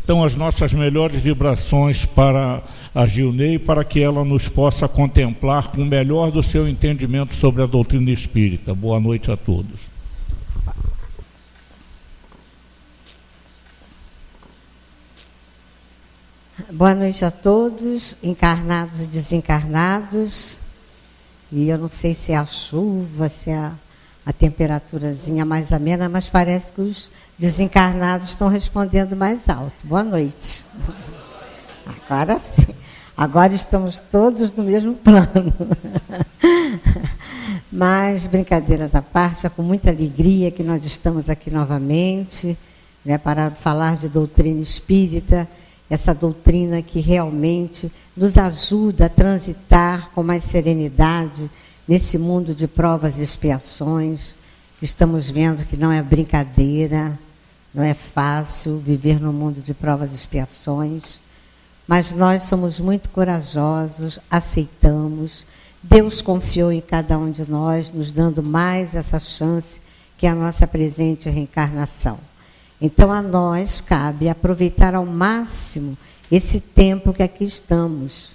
Então, as nossas melhores vibrações para a Gilney, para que ela nos possa contemplar com o melhor do seu entendimento sobre a doutrina espírita. Boa noite a todos. Boa noite a todos, encarnados e desencarnados. E eu não sei se é a chuva, se é a temperaturazinha mais amena, mas parece que os desencarnados estão respondendo mais alto. Boa noite. Agora sim. Agora estamos todos no mesmo plano. Mas, brincadeiras à parte, é com muita alegria que nós estamos aqui novamente, né, para falar de doutrina espírita, essa doutrina que realmente nos ajuda a transitar com mais serenidade nesse mundo de provas e expiações, que estamos vendo que não é brincadeira, não é fácil viver no mundo de provas e expiações, mas nós somos muito corajosos, aceitamos. Deus confiou em cada um de nós, nos dando mais essa chance que é a nossa presente reencarnação. Então, a nós cabe aproveitar ao máximo esse tempo que aqui estamos.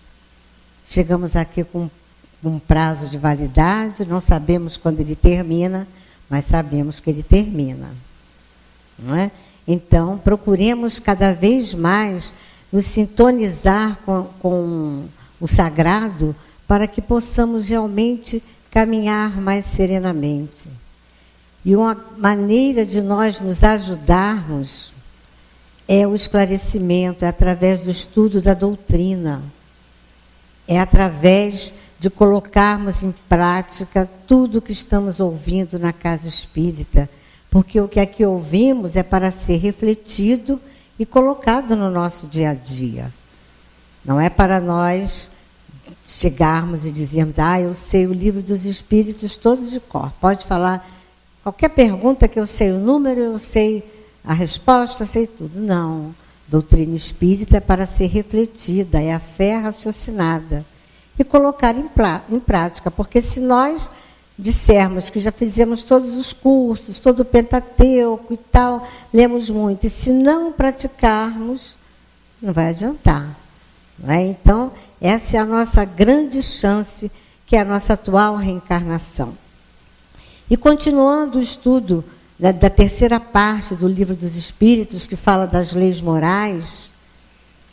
Chegamos aqui com um prazo de validade, não sabemos quando ele termina, mas sabemos que ele termina. Não é? Então, procuremos cada vez mais nos sintonizar com o sagrado para que possamos realmente caminhar mais serenamente. E uma maneira de nós nos ajudarmos é o esclarecimento, é através do estudo da doutrina, é através de colocarmos em prática tudo o que estamos ouvindo na casa espírita, porque o que aqui ouvimos é para ser refletido e colocado no nosso dia a dia. Não é para nós chegarmos e dizermos, eu sei o livro dos espíritos todo de cor. Pode falar qualquer pergunta que eu sei o número, eu sei a resposta, sei tudo. Não. Doutrina espírita é para ser refletida, é a fé raciocinada. E colocar em prática, porque se nós dissermos que já fizemos todos os cursos, todo o Pentateuco e tal, lemos muito, e se não praticarmos, não vai adiantar. Não é? Então, essa é a nossa grande chance, que é a nossa atual reencarnação. E continuando o estudo da terceira parte do Livro dos Espíritos, que fala das leis morais,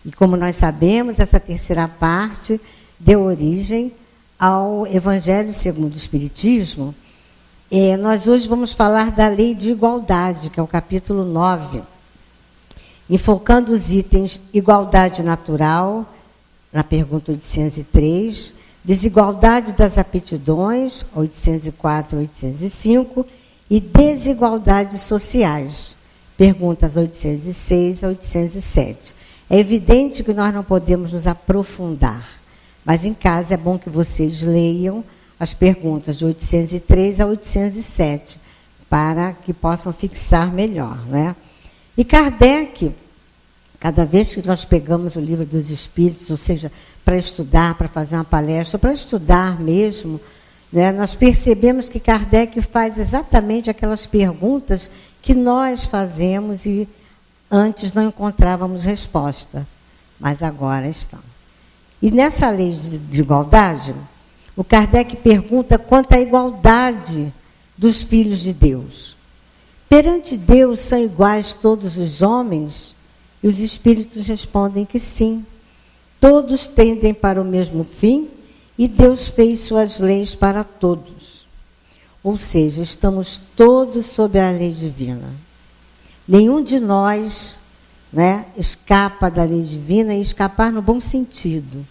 e como nós sabemos, essa terceira parte deu origem ao Evangelho segundo o Espiritismo. Nós hoje vamos falar da lei de igualdade, que é o capítulo 9, enfocando os itens igualdade natural, na pergunta 803, desigualdade das aptidões, 804 e 805, e desigualdades sociais, perguntas 806 a 807. É evidente que nós não podemos nos aprofundar, mas em casa é bom que vocês leiam as perguntas de 803 a 807, para que possam fixar melhor, né? E Kardec, cada vez que nós pegamos o Livro dos Espíritos, ou seja, para estudar, para fazer uma palestra, para estudar mesmo, né, nós percebemos que Kardec faz exatamente aquelas perguntas que nós fazemos e antes não encontrávamos resposta, mas agora estão. E nessa lei de igualdade, o Kardec pergunta quanto à igualdade dos filhos de Deus. Perante Deus são iguais todos os homens? E os espíritos respondem que sim. Todos tendem para o mesmo fim e Deus fez suas leis para todos. Ou seja, estamos todos sob a lei divina. Nenhum de nós, né, escapa da lei divina, e escapar no bom sentido.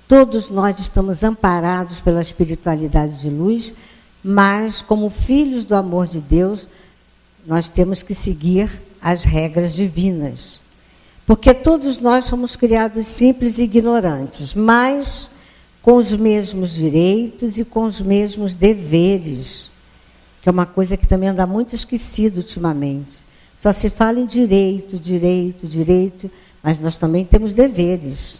Todos nós estamos amparados pela espiritualidade de luz, mas como filhos do amor de Deus, nós temos que seguir as regras divinas. Porque todos nós somos criados simples e ignorantes, mas com os mesmos direitos e com os mesmos deveres, que é uma coisa que também anda muito esquecida ultimamente. Só se fala em direito, direito, direito, mas nós também temos deveres.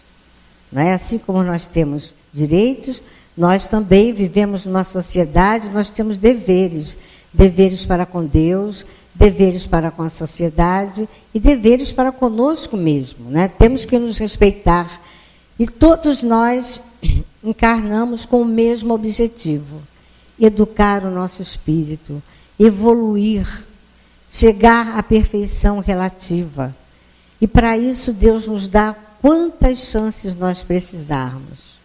Não é? Assim como nós temos direitos, nós também vivemos numa sociedade, nós temos deveres. Deveres para com Deus, deveres para com a sociedade e deveres para conosco mesmo, né? Temos que nos respeitar. E todos nós encarnamos com o mesmo objetivo: educar o nosso espírito, evoluir, chegar à perfeição relativa. E para isso Deus nos dá quantas chances nós precisarmos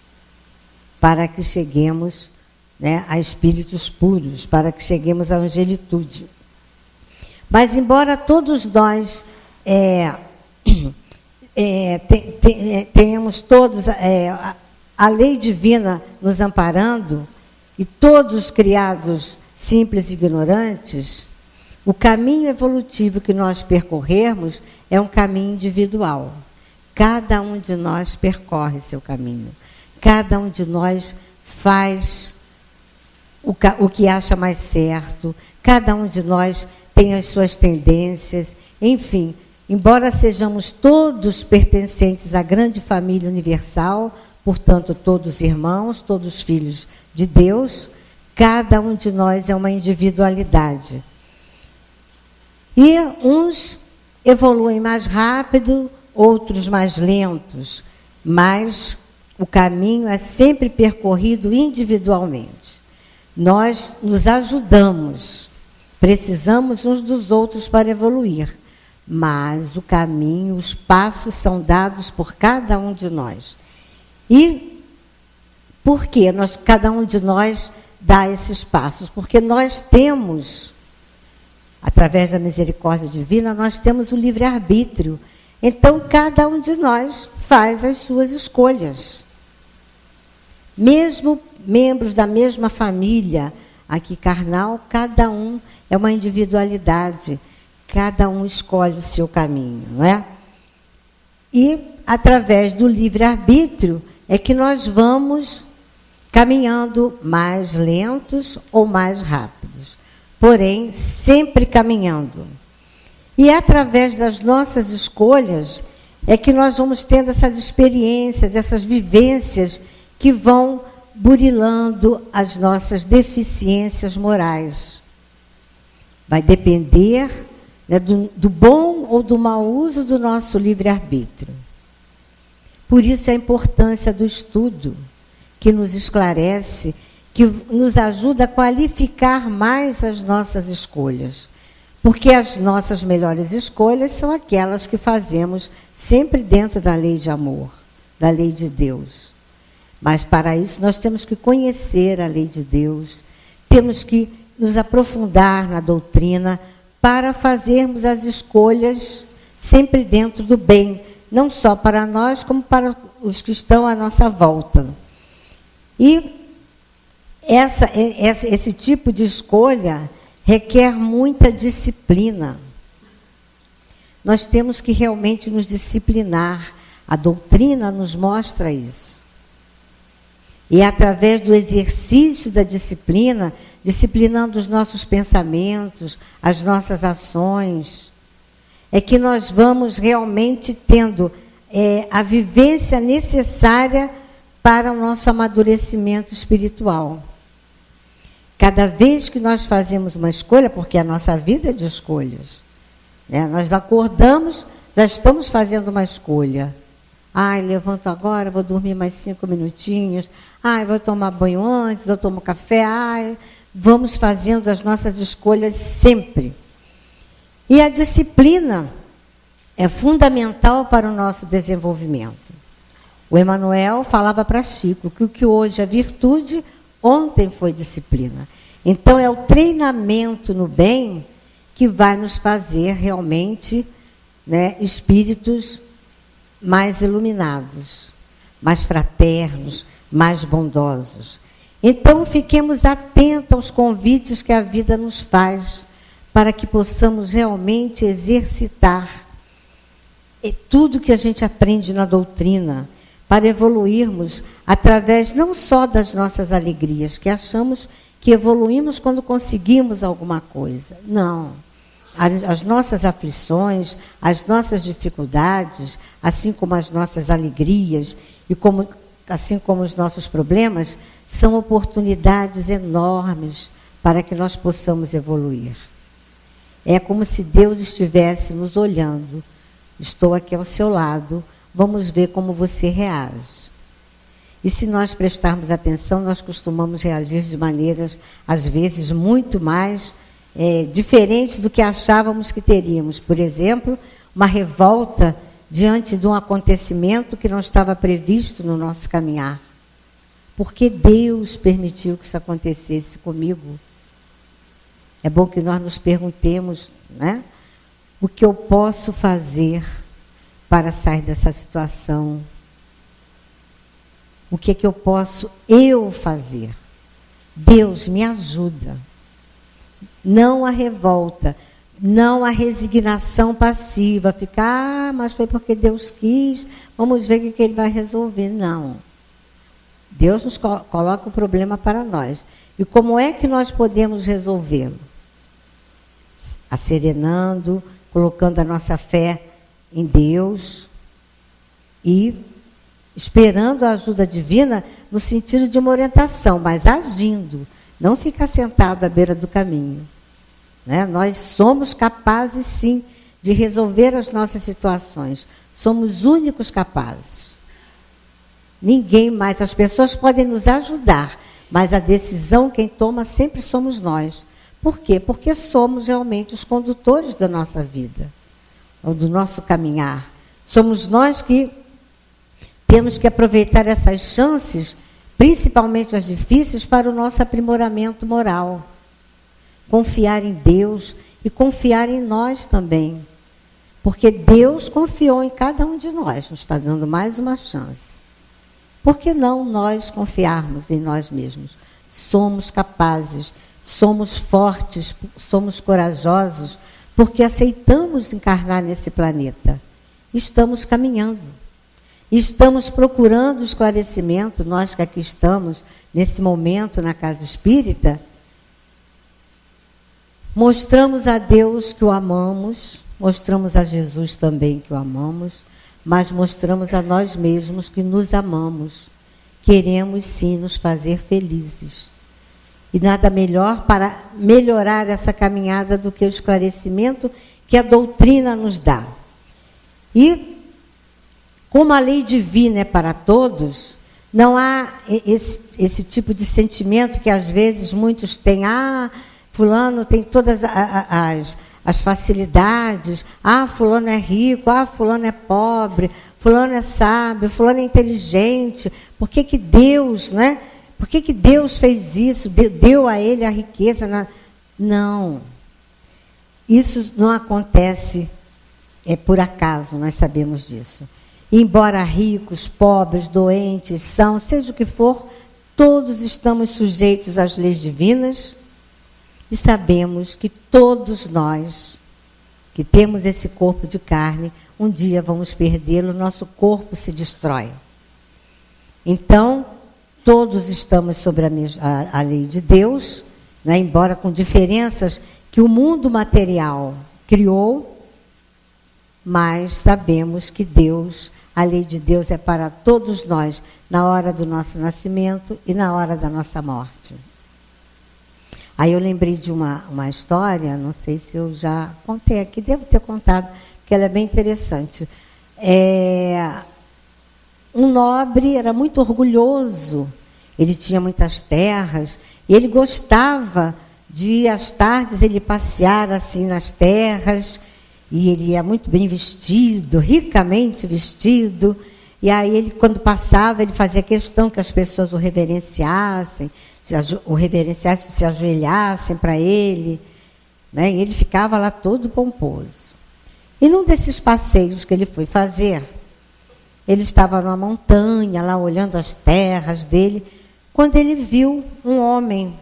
para que cheguemos, né, a espíritos puros, para que cheguemos à angelitude. Mas embora todos nós tenhamos todos a lei divina nos amparando, e todos criados simples e ignorantes, o caminho evolutivo que nós percorrermos é um caminho individual. Cada um de nós percorre seu caminho. Cada um de nós faz o que acha mais certo. Cada um de nós tem as suas tendências. Enfim, embora sejamos todos pertencentes à grande família universal, portanto, todos irmãos, todos filhos de Deus, cada um de nós é uma individualidade. E uns evoluem mais rápido, outros mais lentos, mas o caminho é sempre percorrido individualmente. Nós nos ajudamos, precisamos uns dos outros para evoluir, mas o caminho, os passos são dados por cada um de nós. E por que cada um de nós dá esses passos? Porque nós temos, através da misericórdia divina, nós temos o livre-arbítrio. Então, cada um de nós faz as suas escolhas. Mesmo membros da mesma família, aqui carnal, cada um é uma individualidade. Cada um escolhe o seu caminho, não é? E, através do livre-arbítrio, é que nós vamos caminhando mais lentos ou mais rápidos. Porém, sempre caminhando. E através das nossas escolhas é que nós vamos tendo essas experiências, essas vivências que vão burilando as nossas deficiências morais. Vai depender, né, do bom ou do mau uso do nosso livre-arbítrio. Por isso a importância do estudo, que nos esclarece, que nos ajuda a qualificar mais as nossas escolhas. Porque as nossas melhores escolhas são aquelas que fazemos sempre dentro da lei de amor, da lei de Deus. Mas para isso nós temos que conhecer a lei de Deus, temos que nos aprofundar na doutrina para fazermos as escolhas sempre dentro do bem, não só para nós, como para os que estão à nossa volta. E esse tipo de escolha requer muita disciplina. Nós temos que realmente nos disciplinar. A doutrina nos mostra isso. E através do exercício da disciplina, disciplinando os nossos pensamentos, as nossas ações, é que nós vamos realmente tendo a vivência necessária para o nosso amadurecimento espiritual. Cada vez que nós fazemos uma escolha, porque a nossa vida é de escolhas, né? Nós acordamos, já estamos fazendo uma escolha. Ai, levanto agora, vou dormir mais 5 minutinhos. Ai, vou tomar banho antes, eu tomo café. Ai, vamos fazendo as nossas escolhas sempre. E a disciplina é fundamental para o nosso desenvolvimento. O Emmanuel falava para Chico que o que hoje é virtude, ontem foi disciplina. Então, é o treinamento no bem que vai nos fazer realmente, né, espíritos mais iluminados, mais fraternos, mais bondosos. Então, fiquemos atentos aos convites que a vida nos faz para que possamos realmente exercitar tudo que a gente aprende na doutrina, para evoluirmos através não só das nossas alegrias, que achamos que evoluímos quando conseguimos alguma coisa. Não. As nossas aflições, as nossas dificuldades, assim como as nossas alegrias, e assim como os nossos problemas, são oportunidades enormes para que nós possamos evoluir. É como se Deus estivesse nos olhando. Estou aqui ao seu lado, vamos ver como você reage. E se nós prestarmos atenção, nós costumamos reagir de maneiras, às vezes, muito mais diferentes do que achávamos que teríamos. Por exemplo, uma revolta diante de um acontecimento que não estava previsto no nosso caminhar. Porque Deus permitiu que isso acontecesse comigo? É bom que nós nos perguntemos, né? O que eu posso fazer para sair dessa situação? O que é que eu posso fazer? Deus me ajuda. Não a revolta, não a resignação passiva, ficar, mas foi porque Deus quis, vamos ver o que Ele vai resolver. Não. Deus nos coloca o problema para nós. E como é que nós podemos resolvê-lo? Acerenando, colocando a nossa fé em Deus e esperando a ajuda divina no sentido de uma orientação, mas agindo, não ficar sentado à beira do caminho. Né? Nós somos capazes, sim, de resolver as nossas situações. Somos únicos capazes. Ninguém mais. As pessoas podem nos ajudar, mas a decisão quem toma sempre somos nós. Por quê? Porque somos realmente os condutores da nossa vida, ou do nosso caminhar. Somos nós que temos que aproveitar essas chances, principalmente as difíceis, para o nosso aprimoramento moral. Confiar em Deus e confiar em nós também. Porque Deus confiou em cada um de nós, nos está dando mais uma chance. Por que não nós confiarmos em nós mesmos? Somos capazes, somos fortes, somos corajosos, porque aceitamos encarnar nesse planeta. Estamos caminhando. Estamos procurando esclarecimento, nós que aqui estamos, nesse momento, na Casa Espírita, mostramos a Deus que o amamos, mostramos a Jesus também que o amamos, mas mostramos a nós mesmos que nos amamos. Queremos sim nos fazer felizes. E nada melhor para melhorar essa caminhada do que o esclarecimento que a doutrina nos dá. E como a lei divina é para todos, não há esse tipo de sentimento que às vezes muitos têm. Fulano tem todas as facilidades. Fulano é rico, fulano é pobre, fulano é sábio, fulano é inteligente. Por que Deus, né? Por que Deus fez isso? Deu a ele a riqueza? Não. Isso não acontece por acaso, nós sabemos disso. Embora ricos, pobres, doentes, seja o que for, todos estamos sujeitos às leis divinas e sabemos que todos nós, que temos esse corpo de carne, um dia vamos perdê-lo, nosso corpo se destrói. Então, todos estamos sobre a lei de Deus, né, embora com diferenças que o mundo material criou, mas sabemos que a lei de Deus é para todos nós, na hora do nosso nascimento e na hora da nossa morte. Aí eu lembrei de uma história, não sei se eu já contei aqui, devo ter contado, porque ela é bem interessante. Um nobre era muito orgulhoso, ele tinha muitas terras, e ele gostava de, às tardes, ele passear assim nas terras, e ele ia muito bem vestido, ricamente vestido. E aí, ele, quando passava, ele fazia questão que as pessoas o reverenciassem, se ajoelhassem para ele. Né? E ele ficava lá todo pomposo. E num desses passeios que ele foi fazer, ele estava numa montanha, lá olhando as terras dele, quando ele viu um homem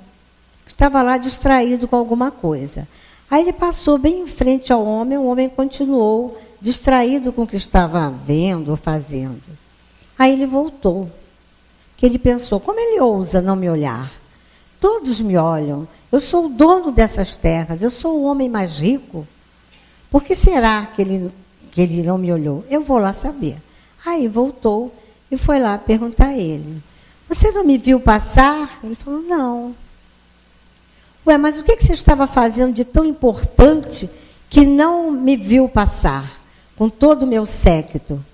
que estava lá distraído com alguma coisa. Aí ele passou bem em frente ao homem, o homem continuou distraído com o que estava vendo ou fazendo. Aí ele voltou, que ele pensou, como ele ousa não me olhar? Todos me olham, eu sou o dono dessas terras, eu sou o homem mais rico. Por que será que ele não me olhou? Eu vou lá saber. Aí voltou e foi lá perguntar a ele. Você não me viu passar? Ele falou, não. Ué, mas o que você estava fazendo de tão importante que não me viu passar com todo o meu séquito?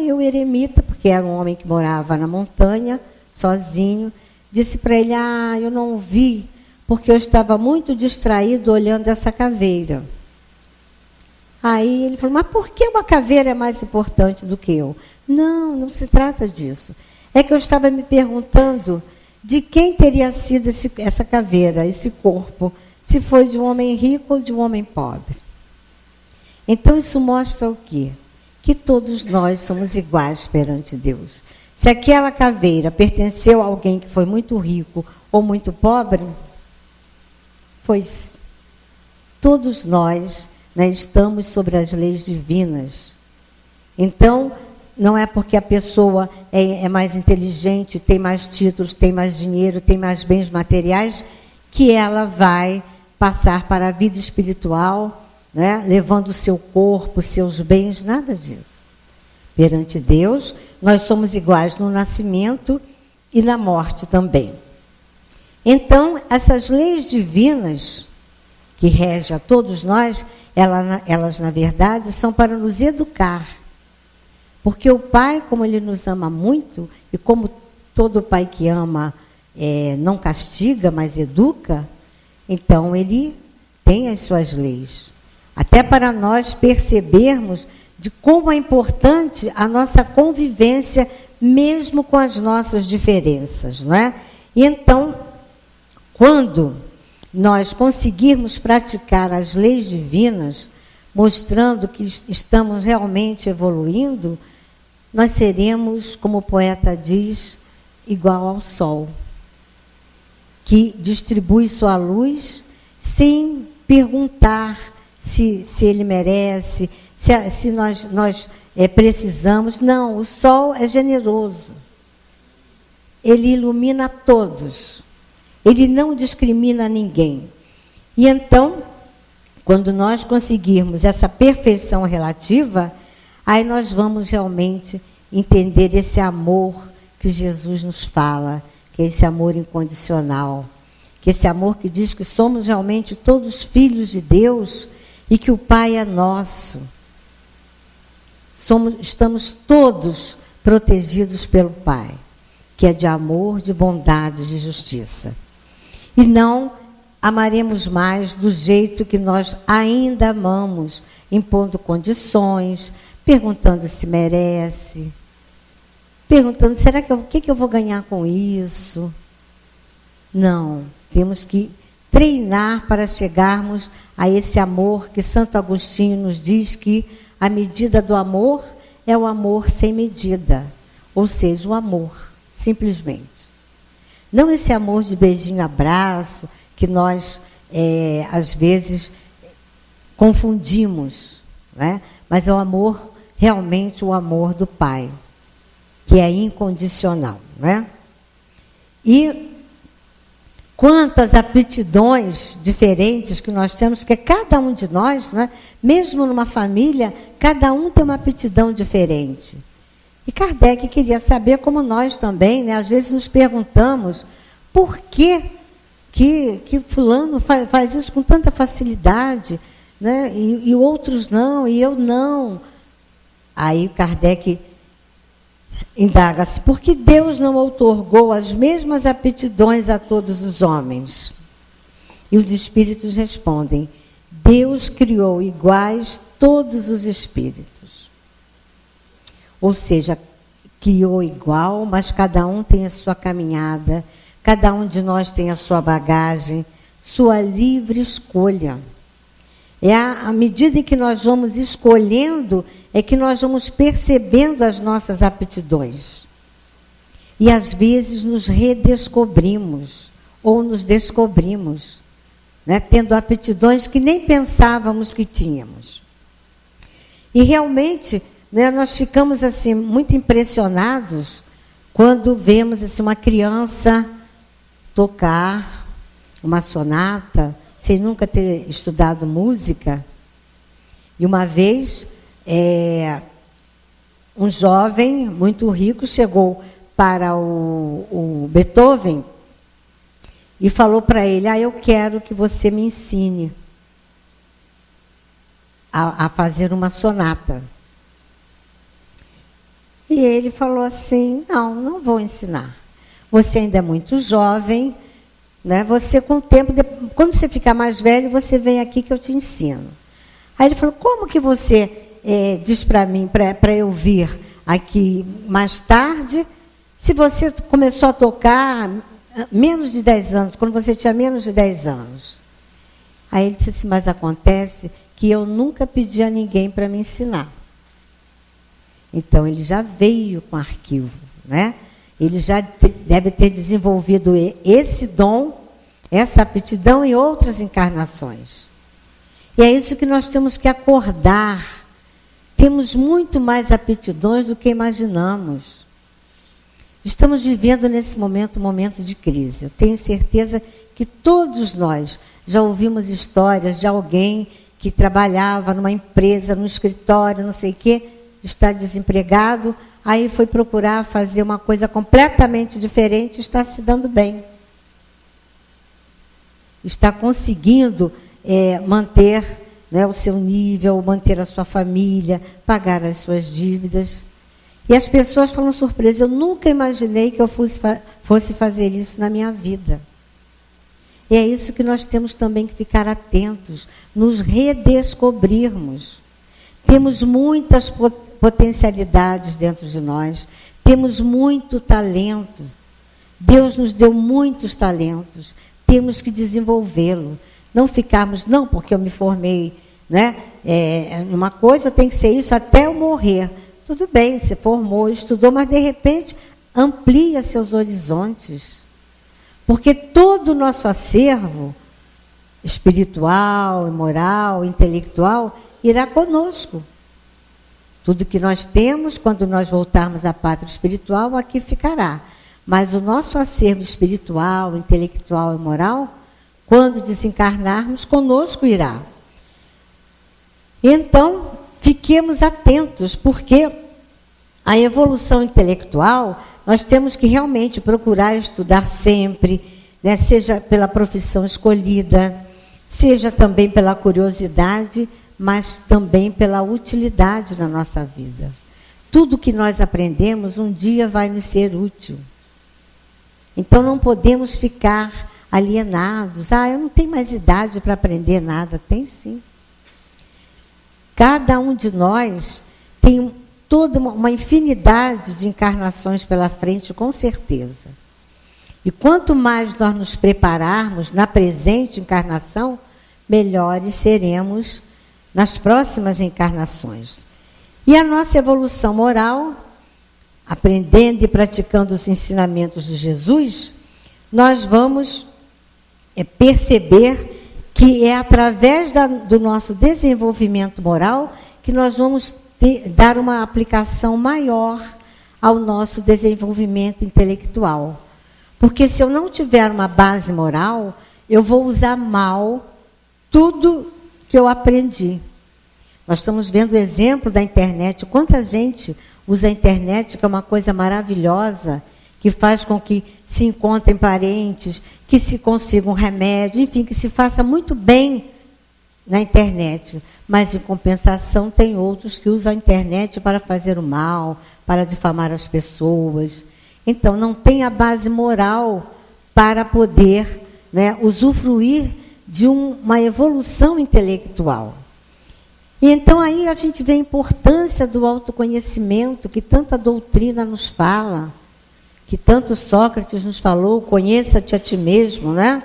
Eu, eremita, porque era um homem que morava na montanha, sozinho, disse para ele, eu não vi, porque eu estava muito distraído olhando essa caveira. Aí ele falou, mas por que uma caveira é mais importante do que eu? Não, não se trata disso. É que eu estava me perguntando de quem teria sido essa caveira, esse corpo, se foi de um homem rico ou de um homem pobre. Então isso mostra o quê? Que todos nós somos iguais perante Deus. Se aquela caveira pertenceu a alguém que foi muito rico ou muito pobre, todos nós, estamos sobre as leis divinas. Então, não é porque a pessoa é mais inteligente, tem mais títulos, tem mais dinheiro, tem mais bens materiais, que ela vai passar para a vida espiritual, levando o seu corpo, seus bens, nada disso. Perante Deus, nós somos iguais no nascimento e na morte também. Então, essas leis divinas que regem a todos nós, elas, na verdade, são para nos educar. Porque o Pai, como Ele nos ama muito, e como todo pai que ama não castiga, mas educa, então Ele tem as suas leis. Até para nós percebermos de como é importante a nossa convivência, mesmo com as nossas diferenças, não é? E então, quando nós conseguirmos praticar as leis divinas, mostrando que estamos realmente evoluindo, nós seremos, como o poeta diz, igual ao sol, que distribui sua luz sem perguntar se ele merece, se nós precisamos. Não, o sol é generoso. Ele ilumina todos. Ele não discrimina ninguém. E então, quando nós conseguirmos essa perfeição relativa, aí nós vamos realmente entender esse amor que Jesus nos fala, que é esse amor incondicional, que é esse amor que diz que somos realmente todos filhos de Deus e que o Pai é nosso. Estamos todos protegidos pelo Pai, que é de amor, de bondade, de justiça. E não amaremos mais do jeito que nós ainda amamos, impondo condições, perguntando se merece, perguntando, será que o que eu vou ganhar com isso? Não, temos que treinar para chegarmos a esse amor que Santo Agostinho nos diz que a medida do amor é o amor sem medida, ou seja, o amor, simplesmente. Não esse amor de beijinho, abraço, que nós, às vezes, confundimos, mas é o amor, realmente o amor do Pai, que é incondicional. E quanto às aptidões diferentes que nós temos, que cada um de nós, mesmo numa família, cada um tem uma aptidão diferente. E Kardec queria saber, como nós também, às vezes nos perguntamos, por que fulano faz isso com tanta facilidade, e outros não, e eu não. Aí Kardec indaga-se, por que Deus não outorgou as mesmas aptidões a todos os homens? E os espíritos respondem, Deus criou iguais todos os espíritos. Ou seja, criou igual, mas cada um tem a sua caminhada, cada um de nós tem a sua bagagem, sua livre escolha. É à medida em que nós vamos escolhendo, é que nós vamos percebendo as nossas aptidões. E às vezes nos redescobrimos, ou nos descobrimos, tendo aptidões que nem pensávamos que tínhamos. E realmente, nós ficamos assim, muito impressionados quando vemos assim, uma criança tocar uma sonata, sem nunca ter estudado música. E uma vez, um jovem muito rico chegou para o Beethoven e falou para ele: eu quero que você me ensine a fazer uma sonata. E ele falou assim: não vou ensinar. Você ainda é muito jovem, né? Você, com o tempo, quando você ficar mais velho, você vem aqui que eu te ensino. Aí ele falou: como que você diz para mim, para eu vir aqui mais tarde, se você começou a tocar menos de 10 anos, quando você tinha menos de 10 anos? Aí ele disse assim: mas acontece que eu nunca pedi a ninguém para me ensinar. Então, ele já veio com arquivo, né? Ele já deve ter desenvolvido esse dom, essa aptidão em outras encarnações. E é isso que nós temos que acordar. Temos muito mais aptidões do que imaginamos. Estamos vivendo nesse momento um momento de crise. Eu tenho certeza que todos nós já ouvimos histórias de alguém que trabalhava numa empresa, num escritório, não sei o quê, está desempregado, aí foi procurar fazer uma coisa completamente diferente e está se dando bem. Está conseguindo manter, né, o seu nível, manter a sua família, pagar as suas dívidas. E as pessoas falam surpresas: eu nunca imaginei que eu fosse fazer isso na minha vida. E é isso que nós temos também que ficar atentos, nos redescobrirmos. Temos muitas potencialidades dentro de nós, temos muito talento. Deus nos deu muitos talentos, temos que desenvolvê-lo. Não ficarmos, porque eu me formei, né, uma coisa, eu tenho que ser isso até eu morrer. Tudo bem, você formou, estudou, mas de repente amplia seus horizontes. Porque todo o nosso acervo espiritual, moral, intelectual, irá conosco. Tudo que nós temos, quando nós voltarmos à pátria espiritual, aqui ficará. Mas o nosso acervo espiritual, intelectual e moral, quando desencarnarmos, conosco irá. Então, fiquemos atentos, porque a evolução intelectual, nós temos que realmente procurar estudar sempre, né, seja pela profissão escolhida, seja também pela curiosidade, mas também pela utilidade na nossa vida. Tudo que nós aprendemos um dia vai nos ser útil. Então não podemos ficar alienados. Eu não tenho mais idade para aprender nada. Tem sim. Cada um de nós tem toda uma infinidade de encarnações pela frente, com certeza. E quanto mais nós nos prepararmos na presente encarnação, melhores seremos nas próximas encarnações. E a nossa evolução moral, aprendendo e praticando os ensinamentos de Jesus, nós vamos perceber que é através do nosso desenvolvimento moral que nós vamos dar uma aplicação maior ao nosso desenvolvimento intelectual. Porque se eu não tiver uma base moral, eu vou usar mal tudo que eu aprendi. Nós estamos vendo o exemplo da internet. Quanta gente usa a internet, que é uma coisa maravilhosa, que faz com que se encontrem parentes, que se consiga um remédio, enfim, que se faça muito bem na internet. Mas, em compensação, tem outros que usam a internet para fazer o mal, para difamar as pessoas. Então, não tem a base moral para poder, né, usufruir de uma evolução intelectual. E então aí a gente vê a importância do autoconhecimento, que tanto a doutrina nos fala, que tanto Sócrates nos falou: conheça-te a ti mesmo, né?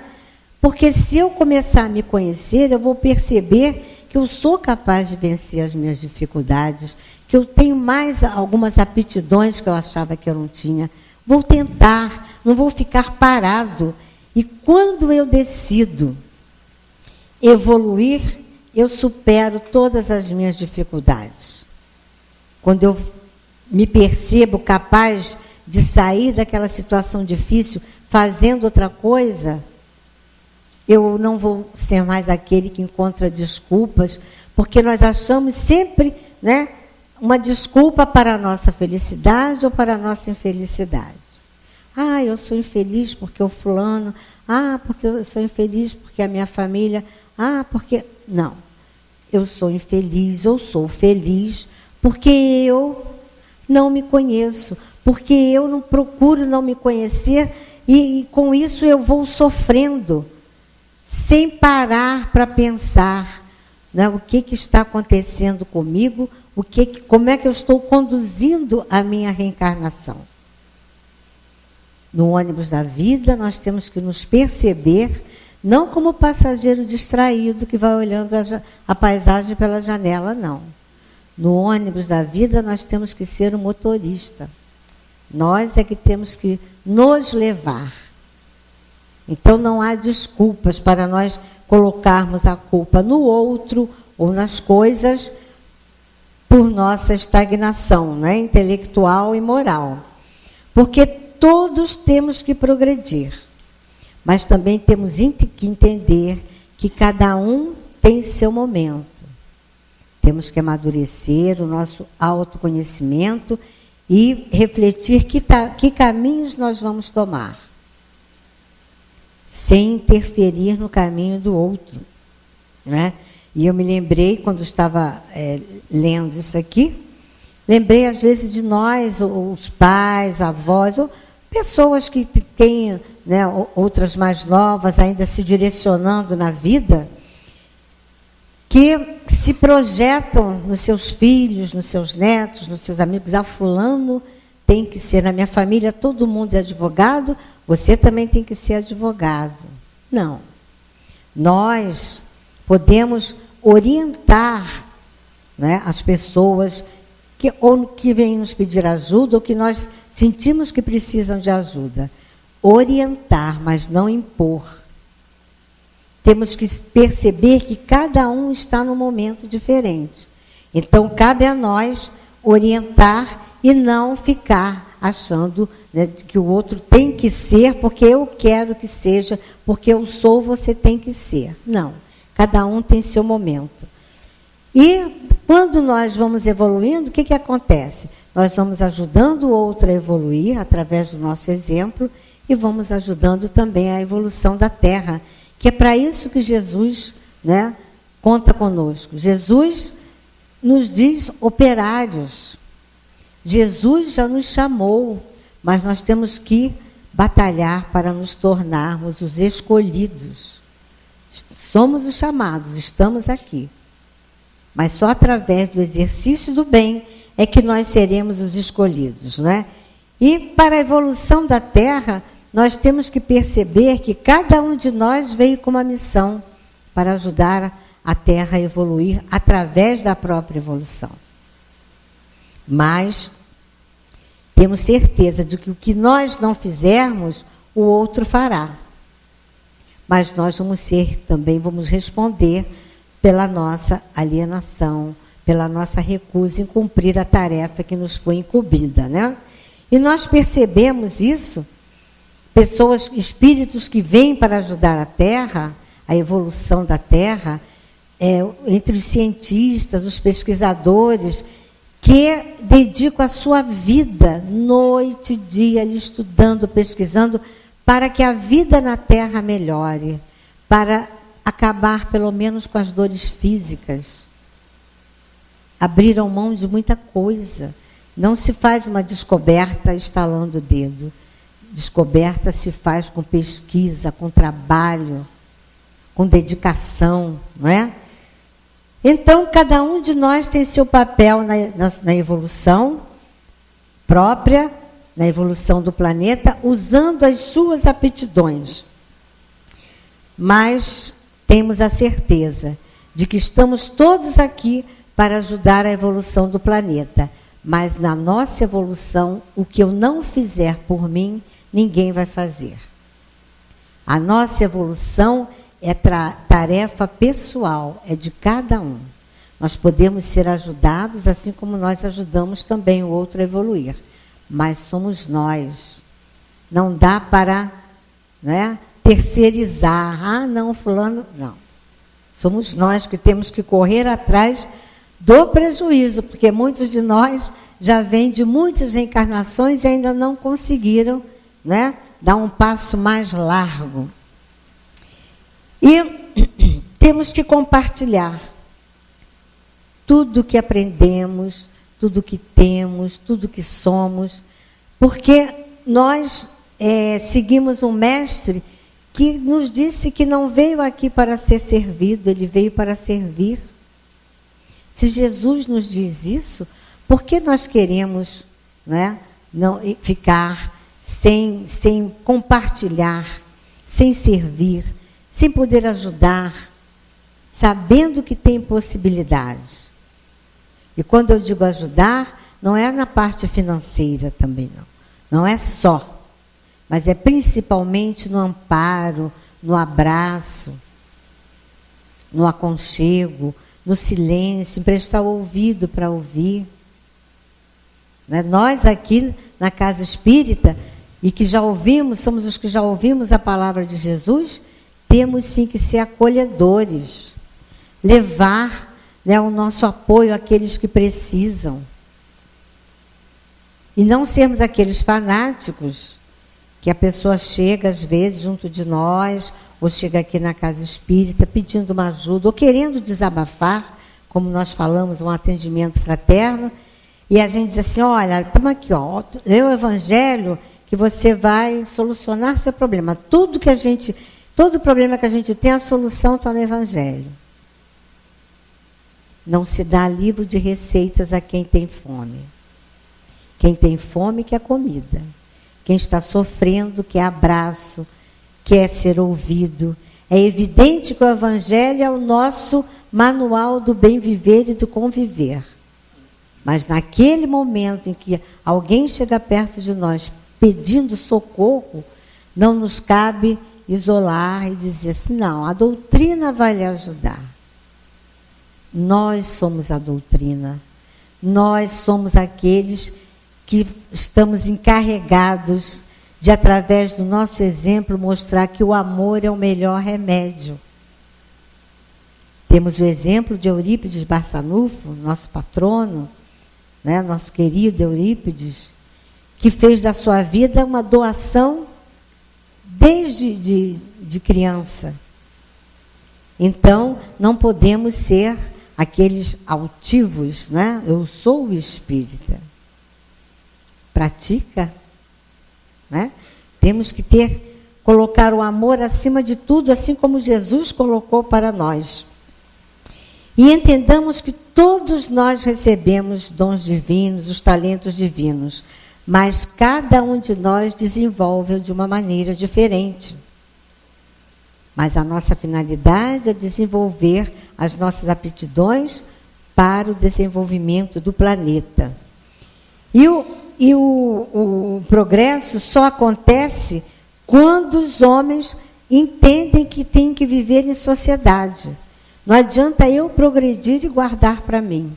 Porque se eu começar a me conhecer, eu vou perceber que eu sou capaz de vencer as minhas dificuldades, que eu tenho mais algumas aptidões que eu achava que eu não tinha. Vou tentar, não vou ficar parado. E quando eu decido evoluir, eu supero todas as minhas dificuldades. Quando eu me percebo capaz de sair daquela situação difícil fazendo outra coisa, eu não vou ser mais aquele que encontra desculpas, porque nós achamos sempre, né, uma desculpa para a nossa felicidade ou para a nossa infelicidade. Ah, eu sou infeliz porque o fulano. Ah, porque eu sou infeliz porque a minha família. Ah, porque... Não. Eu sou infeliz ou sou feliz porque eu não me conheço. Porque eu não procuro não me conhecer e com isso eu vou sofrendo, sem parar para pensar, né, o que está acontecendo comigo, como é que eu estou conduzindo a minha reencarnação. No ônibus da vida, nós temos que nos perceber, não como passageiro distraído que vai olhando a paisagem pela janela, não. No ônibus da vida, nós temos que ser o motorista. Nós é que temos que nos levar. Então, não há desculpas para nós colocarmos a culpa no outro ou nas coisas por nossa estagnação, né, intelectual e moral. Porque todos temos que progredir, mas também temos que entender que cada um tem seu momento. Temos que amadurecer o nosso autoconhecimento e refletir que caminhos nós vamos tomar, sem interferir no caminho do outro, né? E eu me lembrei, quando estava lendo isso aqui, lembrei às vezes de nós, os pais, avós, ou pessoas que têm, né, outras mais novas, ainda se direcionando na vida, que se projetam nos seus filhos, nos seus netos, nos seus amigos. Ah, fulano tem que ser, na minha família todo mundo é advogado, você também tem que ser advogado. Não. Nós podemos orientar, né, as pessoas que vêm nos pedir ajuda ou que nós sentimos que precisam de ajuda. Orientar, mas não impor. Temos que perceber que cada um está num momento diferente. Então, cabe a nós orientar e não ficar achando, né, que o outro tem que ser porque eu quero que seja, porque eu sou, você tem que ser. Não. Cada um tem seu momento. E quando nós vamos evoluindo, o que acontece? Nós vamos ajudando o outro a evoluir através do nosso exemplo e vamos ajudando também a evolução da Terra, que é para isso que Jesus, né, conta conosco. Jesus nos diz operários. Jesus já nos chamou, mas nós temos que batalhar para nos tornarmos os escolhidos. Somos os chamados, estamos aqui. Mas só através do exercício do bem é que nós seremos os escolhidos, né? E para a evolução da Terra, nós temos que perceber que cada um de nós veio com uma missão para ajudar a Terra a evoluir através da própria evolução. Mas temos certeza de que o que nós não fizermos, o outro fará. Mas nós vamos responder pela nossa alienação, pela nossa recusa em cumprir a tarefa que nos foi incumbida, né? E nós percebemos isso, espíritos que vêm para ajudar a Terra, a evolução da Terra, entre os cientistas, os pesquisadores, que dedicam a sua vida, noite e dia, estudando, pesquisando, para que a vida na Terra melhore, para acabar pelo menos com as dores físicas. Abriram mão de muita coisa. Não se faz uma descoberta estalando o dedo. Descoberta se faz com pesquisa, com trabalho, com dedicação, não é? Então, cada um de nós tem seu papel na evolução própria, na evolução do planeta, usando as suas aptidões. Mas temos a certeza de que estamos todos aqui para ajudar a evolução do planeta. Mas na nossa evolução, o que eu não fizer por mim, ninguém vai fazer. A nossa evolução é tarefa pessoal, é de cada um. Nós podemos ser ajudados, assim como nós ajudamos também o outro a evoluir. Mas somos nós. Não dá para, né, terceirizar. Ah, não, fulano... Não. Somos nós que temos que correr atrás do prejuízo, porque muitos de nós já vêm de muitas reencarnações e ainda não conseguiram né, dar um passo mais largo. E temos que compartilhar tudo que aprendemos, tudo que temos, tudo que somos, porque nós seguimos um mestre que nos disse que não veio aqui para ser servido, ele veio para servir. Se Jesus nos diz isso, por que nós queremos, né, não ficar sem compartilhar, sem servir, sem poder ajudar, sabendo que tem possibilidades? E quando eu digo ajudar, não é na parte financeira também, não. Não é só. Mas é principalmente no amparo, no abraço, no aconchego, no silêncio, em prestar o ouvido para ouvir. Né? Nós aqui na Casa Espírita, e que já ouvimos, somos os que já ouvimos a palavra de Jesus, temos sim que ser acolhedores, levar, né, o nosso apoio àqueles que precisam. E não sermos aqueles fanáticos que a pessoa chega, às vezes, junto de nós, ou chega aqui na Casa Espírita pedindo uma ajuda, ou querendo desabafar, como nós falamos, um atendimento fraterno, e a gente diz assim, olha, toma aqui, ó, lê o Evangelho que você vai solucionar seu problema. Todo problema que a gente tem, a solução está no Evangelho. Não se dá livro de receitas a quem tem fome. Quem tem fome quer comida. Quem está sofrendo quer abraço, quer ser ouvido. É evidente que o Evangelho é o nosso manual do bem viver e do conviver. Mas naquele momento em que alguém chega perto de nós pedindo socorro, não nos cabe isolar e dizer assim, não, a doutrina vai lhe ajudar. Nós somos a doutrina. Nós somos aqueles que estamos encarregados de, através do nosso exemplo, mostrar que o amor é o melhor remédio. Temos o exemplo de Eurípides Barçanufo, nosso patrono, né, nosso querido Eurípides, que fez da sua vida uma doação desde de criança. Então, não podemos ser aqueles altivos, né? Eu sou espírita. Pratica, né? Temos que colocar o amor acima de tudo, assim como Jesus colocou para nós. E entendamos que todos nós recebemos dons divinos, os talentos divinos, mas cada um de nós desenvolve de uma maneira diferente. Mas a nossa finalidade é desenvolver as nossas aptidões para o desenvolvimento do planeta. E o progresso só acontece quando os homens entendem que têm que viver em sociedade. Não adianta eu progredir e guardar para mim.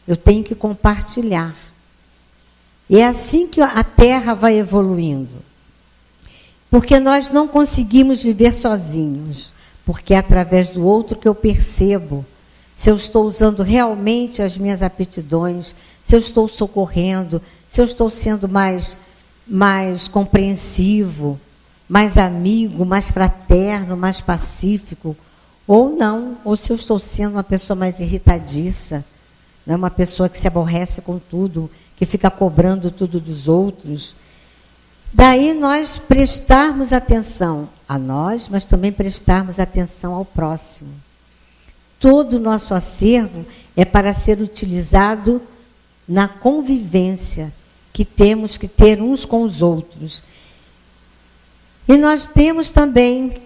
Eu tenho que compartilhar. E é assim que a Terra vai evoluindo. Porque nós não conseguimos viver sozinhos. Porque é através do outro que eu percebo se eu estou usando realmente as minhas aptidões, se eu estou socorrendo, se eu estou sendo mais compreensivo, mais amigo, mais fraterno, mais pacífico, ou não, ou se eu estou sendo uma pessoa mais irritadiça, né, uma pessoa que se aborrece com tudo, que fica cobrando tudo dos outros. Daí nós prestarmos atenção a nós, mas também prestarmos atenção ao próximo. Todo o nosso acervo é para ser utilizado na convivência que temos que ter uns com os outros. E nós temos também,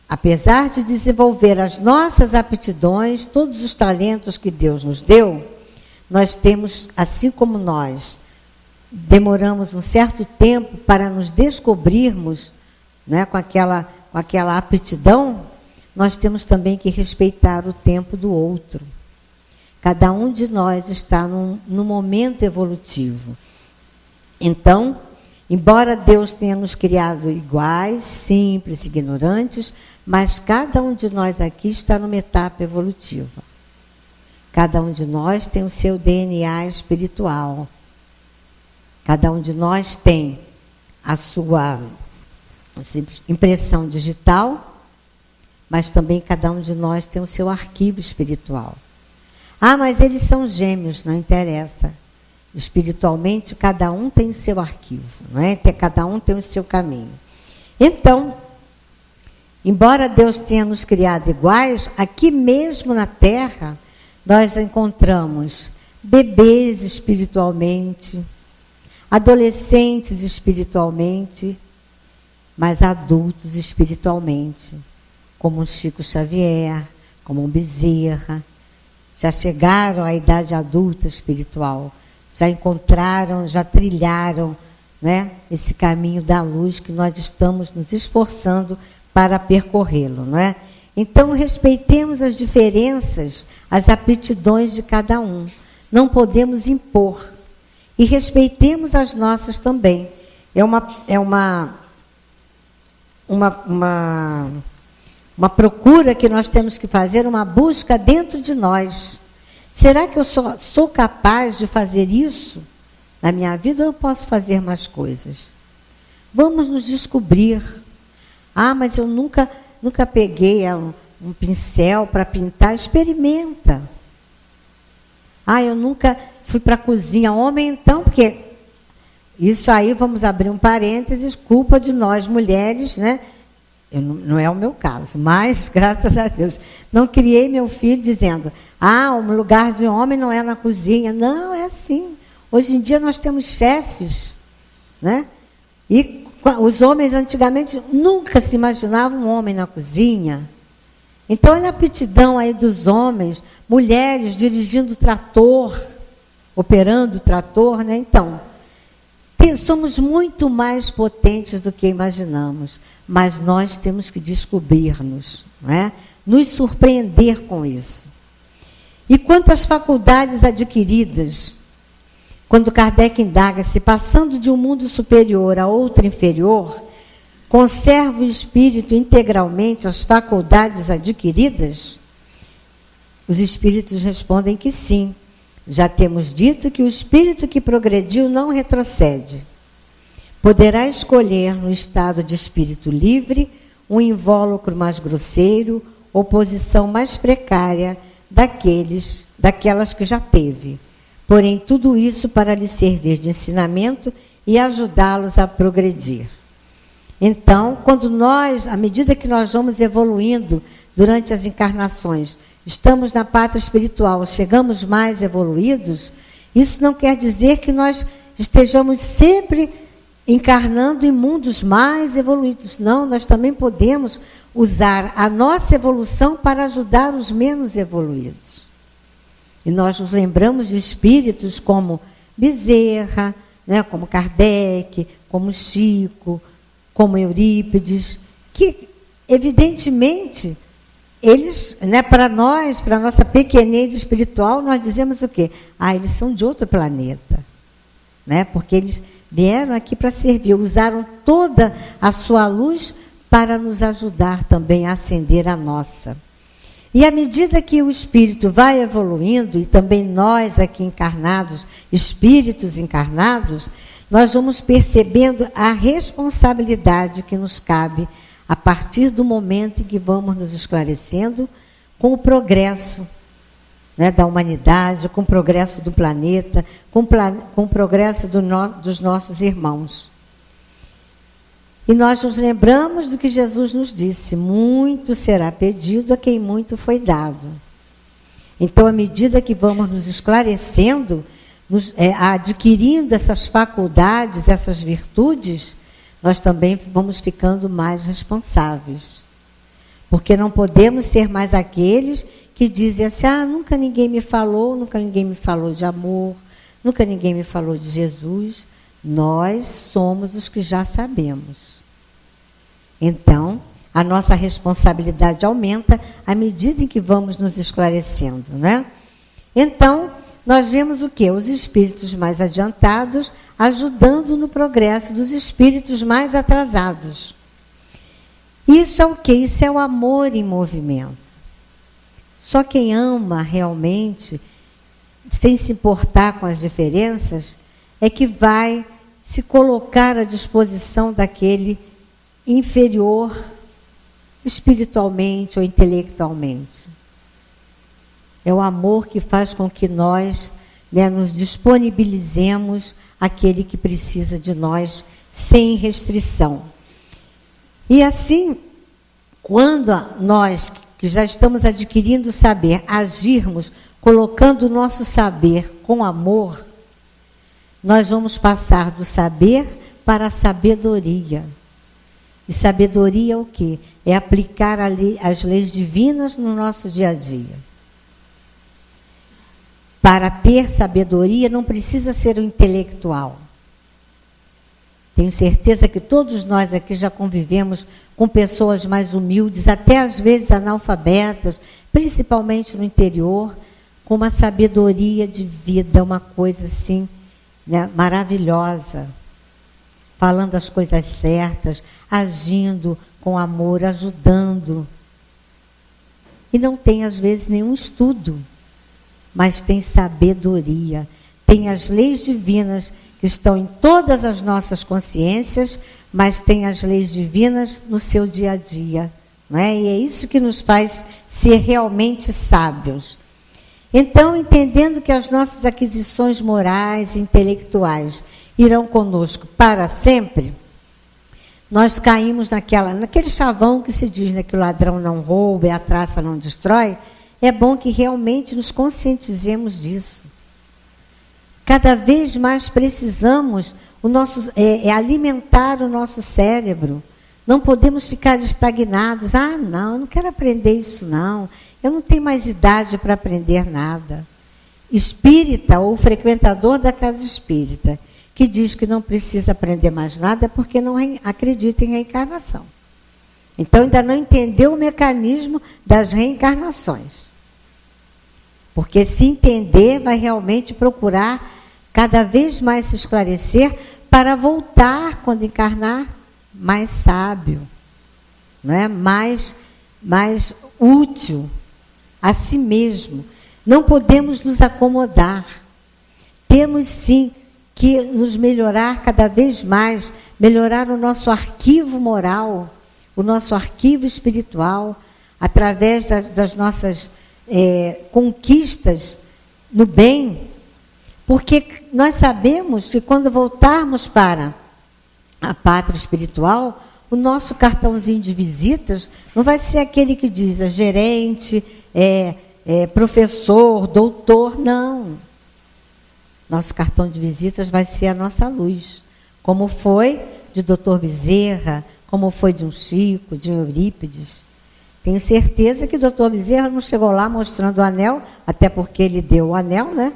apesar de desenvolver as nossas aptidões, todos os talentos que Deus nos deu, nós temos, assim como nós, demoramos um certo tempo para nos descobrirmos, né, com aquela aptidão, nós temos também que respeitar o tempo do outro. Cada um de nós está num momento evolutivo. Então, embora Deus tenha nos criado iguais, simples, ignorantes, mas cada um de nós aqui está numa etapa evolutiva. Cada um de nós tem o seu DNA espiritual. Cada um de nós tem a sua impressão digital, mas também cada um de nós tem o seu arquivo espiritual. Ah, mas eles são gêmeos, não interessa. Espiritualmente, cada um tem o seu arquivo, não é? Cada um tem o seu caminho. Então, embora Deus tenha nos criado iguais, aqui mesmo na Terra, nós encontramos bebês espiritualmente, adolescentes espiritualmente, mas adultos espiritualmente, como um Chico Xavier, como um Bezerra, já chegaram à idade adulta espiritual, já encontraram, já trilharam, né, esse caminho da luz que nós estamos nos esforçando para percorrê-lo, não é? Então, respeitemos as diferenças, as aptidões de cada um. Não podemos impor. E respeitemos as nossas também. É uma procura que nós temos que fazer, uma busca dentro de nós. Será que eu sou capaz de fazer isso na minha vida ou eu posso fazer mais coisas? Vamos nos descobrir. Ah, mas eu nunca peguei um pincel para pintar. Experimenta. Ah, eu nunca fui para a cozinha. Homem, então, porque isso aí, vamos abrir um parênteses, culpa de nós mulheres, né? Não é o meu caso, mas, graças a Deus, não criei meu filho dizendo, um lugar de homem não é na cozinha. Não, é assim. Hoje em dia nós temos chefes, né? E os homens antigamente nunca se imaginavam um homem na cozinha. Então, olha a aptidão aí dos homens, mulheres dirigindo trator, operando trator, né? Então, somos muito mais potentes do que imaginamos, mas nós temos que descobrir-nos, não é? Nos surpreender com isso. E quantas faculdades adquiridas, quando Kardec indaga se passando de um mundo superior a outro inferior, conserva o espírito integralmente as faculdades adquiridas? Os espíritos respondem que sim. Já temos dito que o espírito que progrediu não retrocede. Poderá escolher no estado de espírito livre um invólucro mais grosseiro ou posição mais precária daquelas que já teve. Porém, tudo isso para lhe servir de ensinamento e ajudá-los a progredir. Então, à medida que nós vamos evoluindo durante as encarnações, estamos na pátria espiritual, chegamos mais evoluídos, isso não quer dizer que nós estejamos sempre encarnando em mundos mais evoluídos. Não, nós também podemos usar a nossa evolução para ajudar os menos evoluídos. E nós nos lembramos de espíritos como Bezerra, né, como Kardec, como Chico, como Eurípides, que, evidentemente, eles, né, para nós, para a nossa pequenez espiritual, nós dizemos o quê? Eles são de outro planeta. Né? Porque eles vieram aqui para servir, usaram toda a sua luz para nos ajudar também a acender a nossa. E à medida que o espírito vai evoluindo, e também nós aqui encarnados, espíritos encarnados, nós vamos percebendo a responsabilidade que nos cabe a partir do momento em que vamos nos esclarecendo com o progresso, né, da humanidade, com o progresso do planeta, com o progresso dos nossos irmãos. E nós nos lembramos do que Jesus nos disse: muito será pedido a quem muito foi dado. Então, à medida que vamos nos esclarecendo, adquirindo essas faculdades, essas virtudes, nós também vamos ficando mais responsáveis. Porque não podemos ser mais aqueles que dizem assim: nunca ninguém me falou de amor, nunca ninguém me falou de Jesus. Nós somos os que já sabemos. Então, a nossa responsabilidade aumenta à medida em que vamos nos esclarecendo, né? Então, nós vemos o quê? Os espíritos mais adiantados ajudando no progresso dos espíritos mais atrasados. Isso é o quê? Isso é o amor em movimento. Só quem ama realmente, sem se importar com as diferenças, é que vai se colocar à disposição daquele inferior espiritualmente ou intelectualmente. É o amor que faz com que nós, nos disponibilizemos àquele que precisa de nós sem restrição. E assim, quando nós, que já estamos adquirindo saber, agirmos colocando o nosso saber com amor, nós vamos passar do saber para a sabedoria. E sabedoria é o quê? É aplicar as leis divinas no nosso dia a dia. Para ter sabedoria não precisa ser um intelectual. Tenho certeza que todos nós aqui já convivemos com pessoas mais humildes, até às vezes analfabetas, principalmente no interior, com uma sabedoria de vida, uma coisa assim, maravilhosa. Falando as coisas certas, agindo com amor, ajudando. E não tem, às vezes, nenhum estudo, mas tem sabedoria. Tem as leis divinas que estão em todas as nossas consciências, mas tem as leis divinas no seu dia a dia. Não é? E é isso que nos faz ser realmente sábios. Então, entendendo que as nossas aquisições morais e intelectuais irão conosco para sempre, nós caímos naquele chavão que se diz, que o ladrão não rouba e a traça não destrói. É bom que realmente nos conscientizemos disso. Cada vez mais precisamos alimentar o nosso cérebro. Não podemos ficar estagnados. Não, eu não quero aprender isso, não. Eu não tenho mais idade para aprender nada. Espírita ou frequentador da casa espírita, que diz que não precisa aprender mais nada porque não acredita em reencarnação. Então, ainda não entendeu o mecanismo das reencarnações. Porque se entender, vai realmente procurar cada vez mais se esclarecer para voltar, quando encarnar, mais sábio, não é? mais útil a si mesmo. Não podemos nos acomodar. Temos, sim, que nos melhorar cada vez mais, melhorar o nosso arquivo moral, o nosso arquivo espiritual, através das nossas conquistas no bem, porque nós sabemos que quando voltarmos para a pátria espiritual, o nosso cartãozinho de visitas não vai ser aquele que diz gerente, professor, doutor, não. Nosso cartão de visitas vai ser a nossa luz, como foi de Dr. Bezerra, como foi de um Chico, de um Eurípides. Tenho certeza que o Dr. Bezerra não chegou lá mostrando o anel, até porque ele deu o anel, né?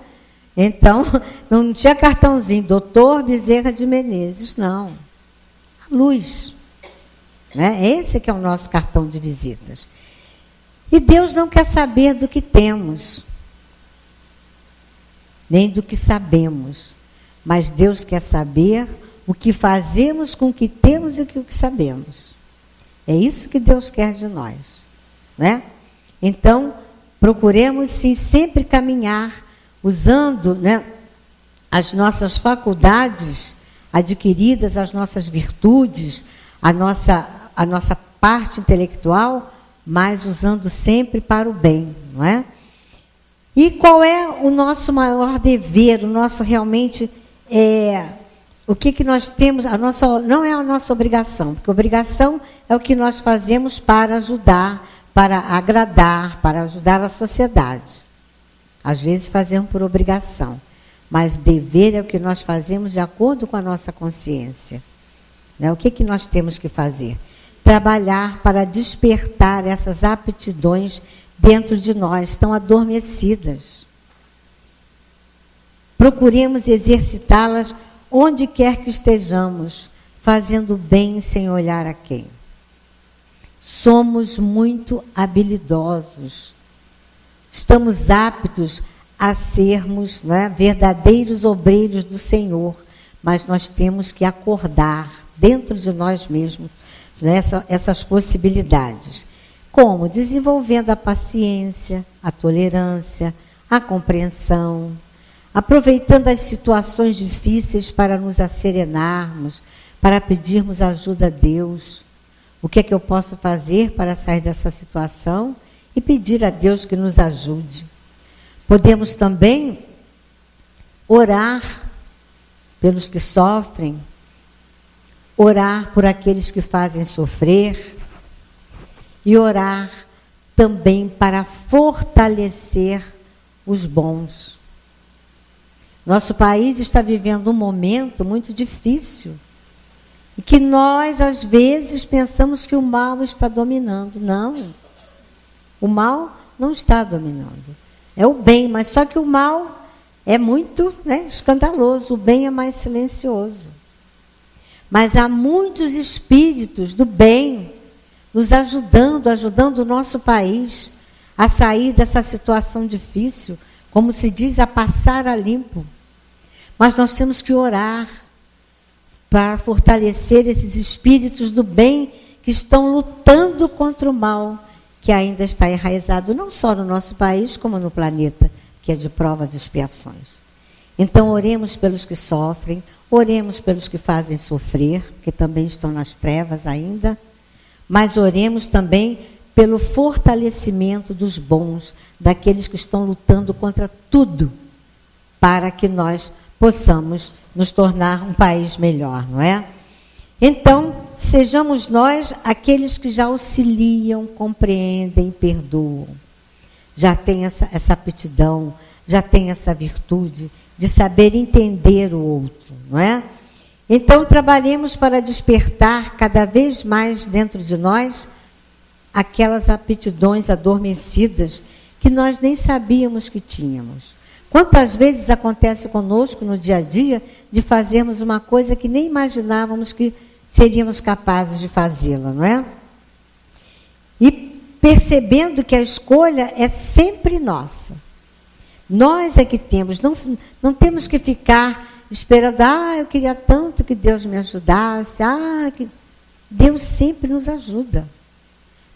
Então, não tinha cartãozinho, Dr. Bezerra de Menezes, não. A luz. Né? Esse que é o nosso cartão de visitas. E Deus não quer saber do que temos, nem do que sabemos. Mas Deus quer saber o que fazemos com o que temos e o que sabemos. É isso que Deus quer de nós. Né? Então, procuremos sim sempre caminhar usando, as nossas faculdades adquiridas, as nossas virtudes, a nossa parte intelectual, mas usando sempre para o bem, não é? E qual é o nosso maior dever, o nosso realmente, o que nós temos, não é a nossa obrigação, porque obrigação é o que nós fazemos para ajudar, para agradar, para ajudar a sociedade. Às vezes fazemos por obrigação, mas dever é o que nós fazemos de acordo com a nossa consciência. Né? O que nós temos que fazer? Trabalhar para despertar essas aptidões dentro de nós, estão adormecidas. Procuremos exercitá-las onde quer que estejamos, fazendo bem sem olhar a quem. Somos muito habilidosos. Estamos aptos a sermos verdadeiros obreiros do Senhor, mas nós temos que acordar dentro de nós mesmos essas possibilidades. Como? Desenvolvendo a paciência, a tolerância, a compreensão, aproveitando as situações difíceis para nos asserenarmos, para pedirmos ajuda a Deus. O que é que eu posso fazer para sair dessa situação? E pedir a Deus que nos ajude. Podemos também orar pelos que sofrem, orar por aqueles que fazem sofrer e orar também para fortalecer os bons. Nosso país está vivendo um momento muito difícil e que nós, às vezes, pensamos que o mal está dominando. Não, o mal não está dominando. É o bem, mas só que o mal é muito, escandaloso, o bem é mais silencioso. Mas há muitos espíritos do bem nos ajudando o nosso país a sair dessa situação difícil, como se diz, a passar a limpo. Mas nós temos que orar para fortalecer esses espíritos do bem que estão lutando contra o mal, que ainda está enraizado não só no nosso país, como no planeta, que é de provas e expiações. Então, oremos pelos que sofrem, oremos pelos que fazem sofrer, que também estão nas trevas ainda, mas oremos também pelo fortalecimento dos bons, daqueles que estão lutando contra tudo, para que nós possamos nos tornar um país melhor, não é? Então, sejamos nós aqueles que já auxiliam, compreendem, perdoam. Já tem essa aptidão, já tem essa virtude de saber entender o outro, não é? Então, trabalhemos para despertar cada vez mais dentro de nós aquelas aptidões adormecidas que nós nem sabíamos que tínhamos. Quantas vezes acontece conosco no dia a dia de fazermos uma coisa que nem imaginávamos que seríamos capazes de fazê-la, não é? E percebendo que a escolha é sempre nossa. Nós é que temos, não temos que ficar esperando, eu queria tanto que Deus me ajudasse, que Deus sempre nos ajuda.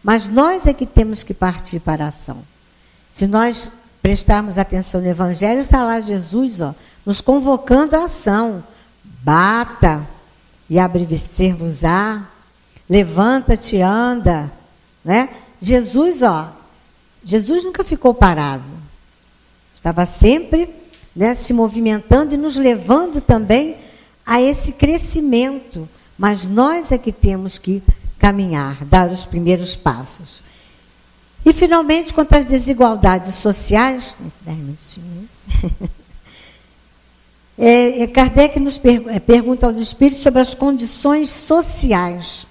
Mas nós é que temos que partir para a ação. Se nós prestarmos atenção no Evangelho, está lá Jesus, nos convocando à ação. Bata e abre-ser-vos-á, levanta-te, anda. Né? Jesus nunca ficou parado. Estava sempre se movimentando e nos levando também a esse crescimento. Mas nós é que temos que caminhar, dar os primeiros passos. E, finalmente, quanto às desigualdades sociais, 10 minutinhos, Kardec nos pergunta aos espíritos sobre as condições sociais.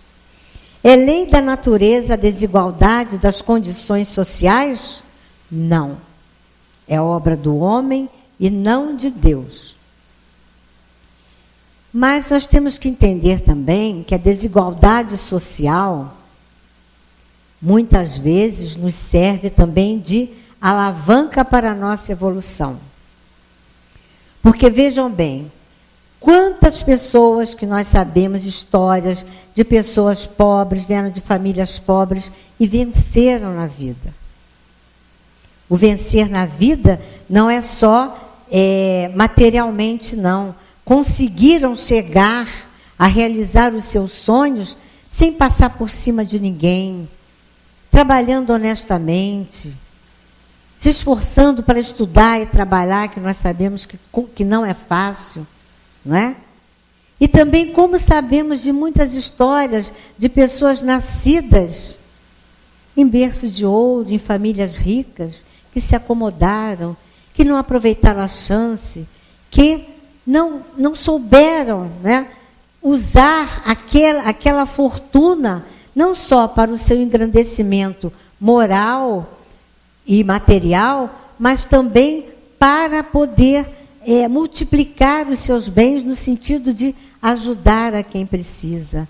É lei da natureza a desigualdade das condições sociais? Não. É obra do homem e não de Deus. Mas nós temos que entender também que a desigualdade social, muitas vezes, nos serve também de alavanca para a nossa evolução. Porque, vejam bem, quantas pessoas que nós sabemos, histórias de pessoas pobres, vieram de famílias pobres e venceram na vida. O vencer na vida não é só materialmente, não. Conseguiram chegar a realizar os seus sonhos sem passar por cima de ninguém, trabalhando honestamente, se esforçando para estudar e trabalhar, que nós sabemos que não é fácil, não é? E também como sabemos de muitas histórias de pessoas nascidas em berço de ouro, em famílias ricas, que se acomodaram, que não aproveitaram a chance, que não souberam, né, usar aquela fortuna, não só para o seu engrandecimento moral e material, mas também para poder multiplicar os seus bens no sentido de ajudar a quem precisa,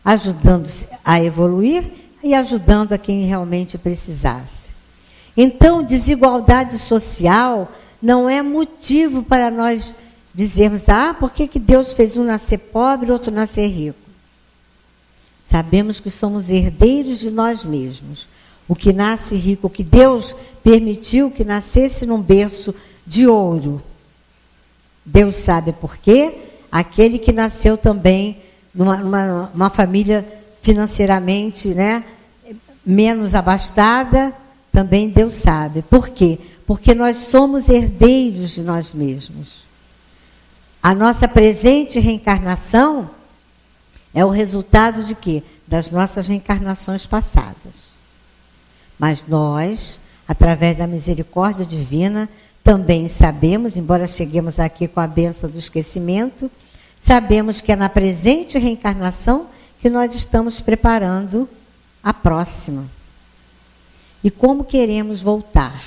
ajudando-se a evoluir e ajudando a quem realmente precisasse. Então, desigualdade social não é motivo para nós dizermos, por que Deus fez um nascer pobre e outro nascer rico? Sabemos que somos herdeiros de nós mesmos. O que nasce rico, o que Deus permitiu que nascesse num berço de ouro, Deus sabe por quê. Aquele que nasceu também numa família financeiramente, né, menos abastada, também Deus sabe. Por quê? Porque nós somos herdeiros de nós mesmos. A nossa presente reencarnação é o resultado de quê? Das nossas reencarnações passadas. Mas nós, através da misericórdia divina, também sabemos, embora cheguemos aqui com a bênção do esquecimento, sabemos que é na presente reencarnação que nós estamos preparando a próxima. E como queremos voltar?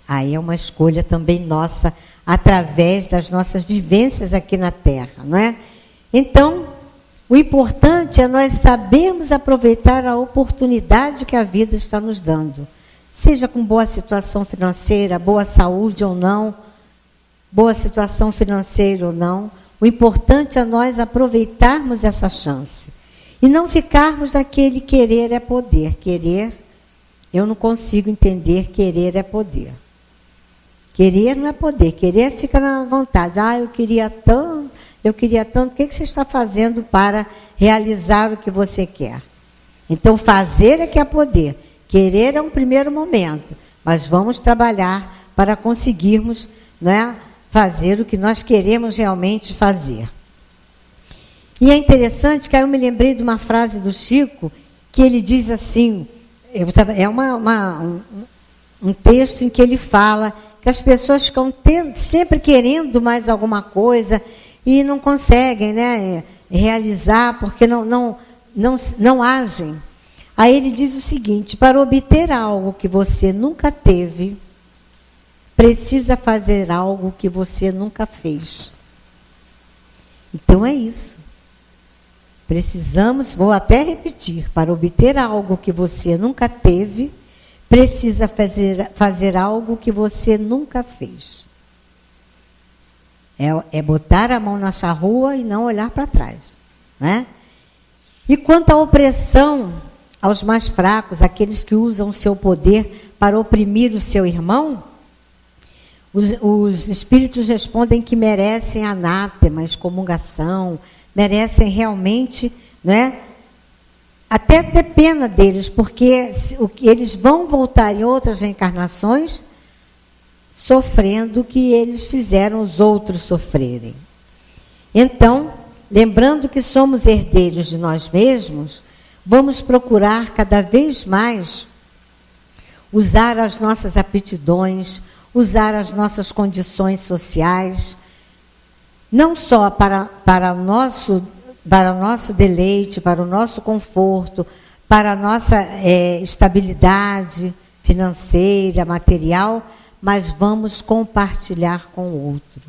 Aí é uma escolha também nossa, através das nossas vivências aqui na Terra, não é? Então, o importante é nós sabermos aproveitar a oportunidade que a vida está nos dando. Seja com boa situação financeira, boa saúde ou não, boa situação financeira ou não, o importante é nós aproveitarmos essa chance. E não ficarmos naquele querer é poder. Querer, eu não consigo entender, querer é poder. Querer não é poder, querer fica na vontade. Eu queria tanto, eu queria tanto. O que você está fazendo para realizar o que você quer? Então, fazer é que é poder. Querer é um primeiro momento, mas vamos trabalhar para conseguirmos, né, fazer o que nós queremos realmente fazer. E é interessante que aí eu me lembrei de uma frase do Chico, que ele diz assim, é um texto em que ele fala que as pessoas ficam sempre querendo mais alguma coisa e não conseguem, né, realizar porque não agem. Aí ele diz o seguinte: para obter algo que você nunca teve, precisa fazer algo que você nunca fez. Então é isso. Precisamos, vou até repetir, para obter algo que você nunca teve, precisa fazer algo que você nunca fez. É botar a mão na charrua e não olhar para trás, né? E quanto à opressão aos mais fracos, aqueles que usam o seu poder para oprimir o seu irmão, os espíritos respondem que merecem anátema, excomungação, merecem realmente, né, até ter pena deles, porque eles vão voltar em outras reencarnações sofrendo o que eles fizeram os outros sofrerem. Então, lembrando que somos herdeiros de nós mesmos, vamos procurar cada vez mais usar as nossas aptidões, usar as nossas condições sociais, não só para o nosso deleite, para o nosso conforto, para a nossa estabilidade financeira, material, mas vamos compartilhar com o outro.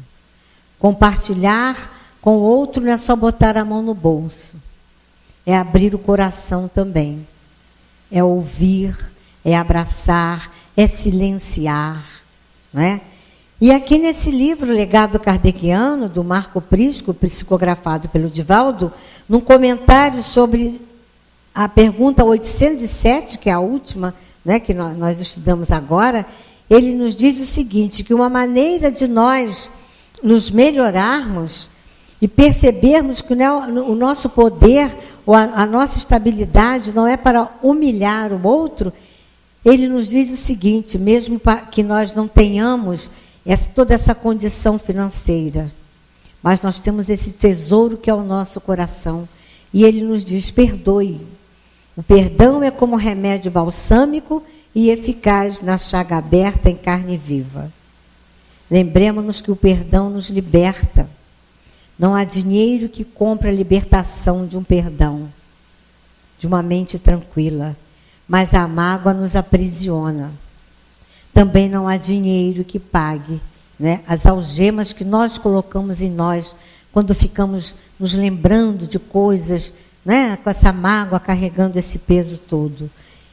Compartilhar com o outro não é só botar a mão no bolso, é abrir o coração também, é ouvir, é abraçar, é silenciar, né? E aqui nesse livro, Legado Kardeciano, do Marco Prisco, psicografado pelo Divaldo, num comentário sobre a pergunta 807, que é a última, né, que nós estudamos agora, ele nos diz o seguinte, que uma maneira de nós nos melhorarmos e percebermos que o nosso poder, ou a nossa estabilidade não é para humilhar o outro, ele nos diz o seguinte, mesmo que nós não tenhamos toda essa condição financeira, mas nós temos esse tesouro que é o nosso coração, e ele nos diz, perdoe. O perdão é como remédio balsâmico e eficaz na chaga aberta em carne viva. Lembremos-nos que o perdão nos liberta. Não há dinheiro que compre a libertação de um perdão, de uma mente tranquila, mas a mágoa nos aprisiona. Também não há dinheiro que pague, né, as algemas que nós colocamos em nós quando ficamos nos lembrando de coisas, né, com essa mágoa, carregando esse peso todo.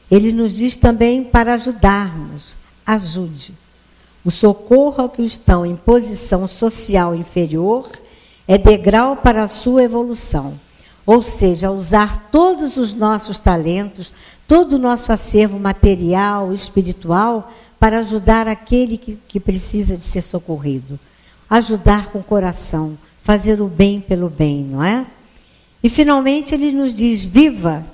Ele nos diz também para ajudarmos. Ajude. O socorro ao que estão em posição social inferior é degrau para a sua evolução. Ou seja, usar todos os nossos talentos, todo o nosso acervo material, espiritual, para ajudar aquele que precisa de ser socorrido. Ajudar com o coração, fazer o bem pelo bem, não é? E finalmente ele nos diz: viva,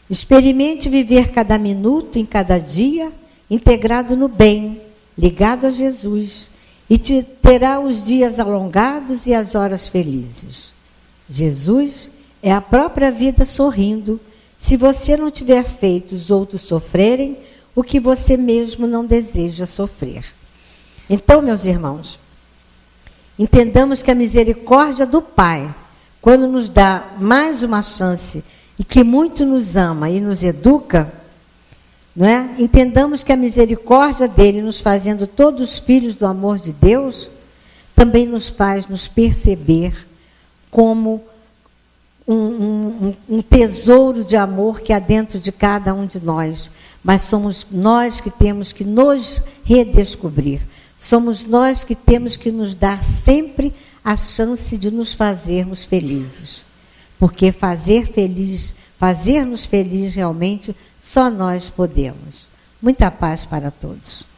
experimente viver cada minuto em cada dia, integrado no bem, ligado a Jesus, e terá os dias alongados e as horas felizes. Jesus é a própria vida sorrindo, se você não tiver feito os outros sofrerem o que você mesmo não deseja sofrer. Então, meus irmãos, entendamos que a misericórdia do Pai, quando nos dá mais uma chance e que muito nos ama e nos educa, não é? Entendamos que a misericórdia dele, nos fazendo todos filhos do amor de Deus, também nos faz nos perceber como um tesouro de amor que há dentro de cada um de nós. Mas somos nós que temos que nos redescobrir. Somos nós que temos que nos dar sempre a chance de nos fazermos felizes. Porque fazer-nos felizes realmente, só nós podemos. Muita paz para todos.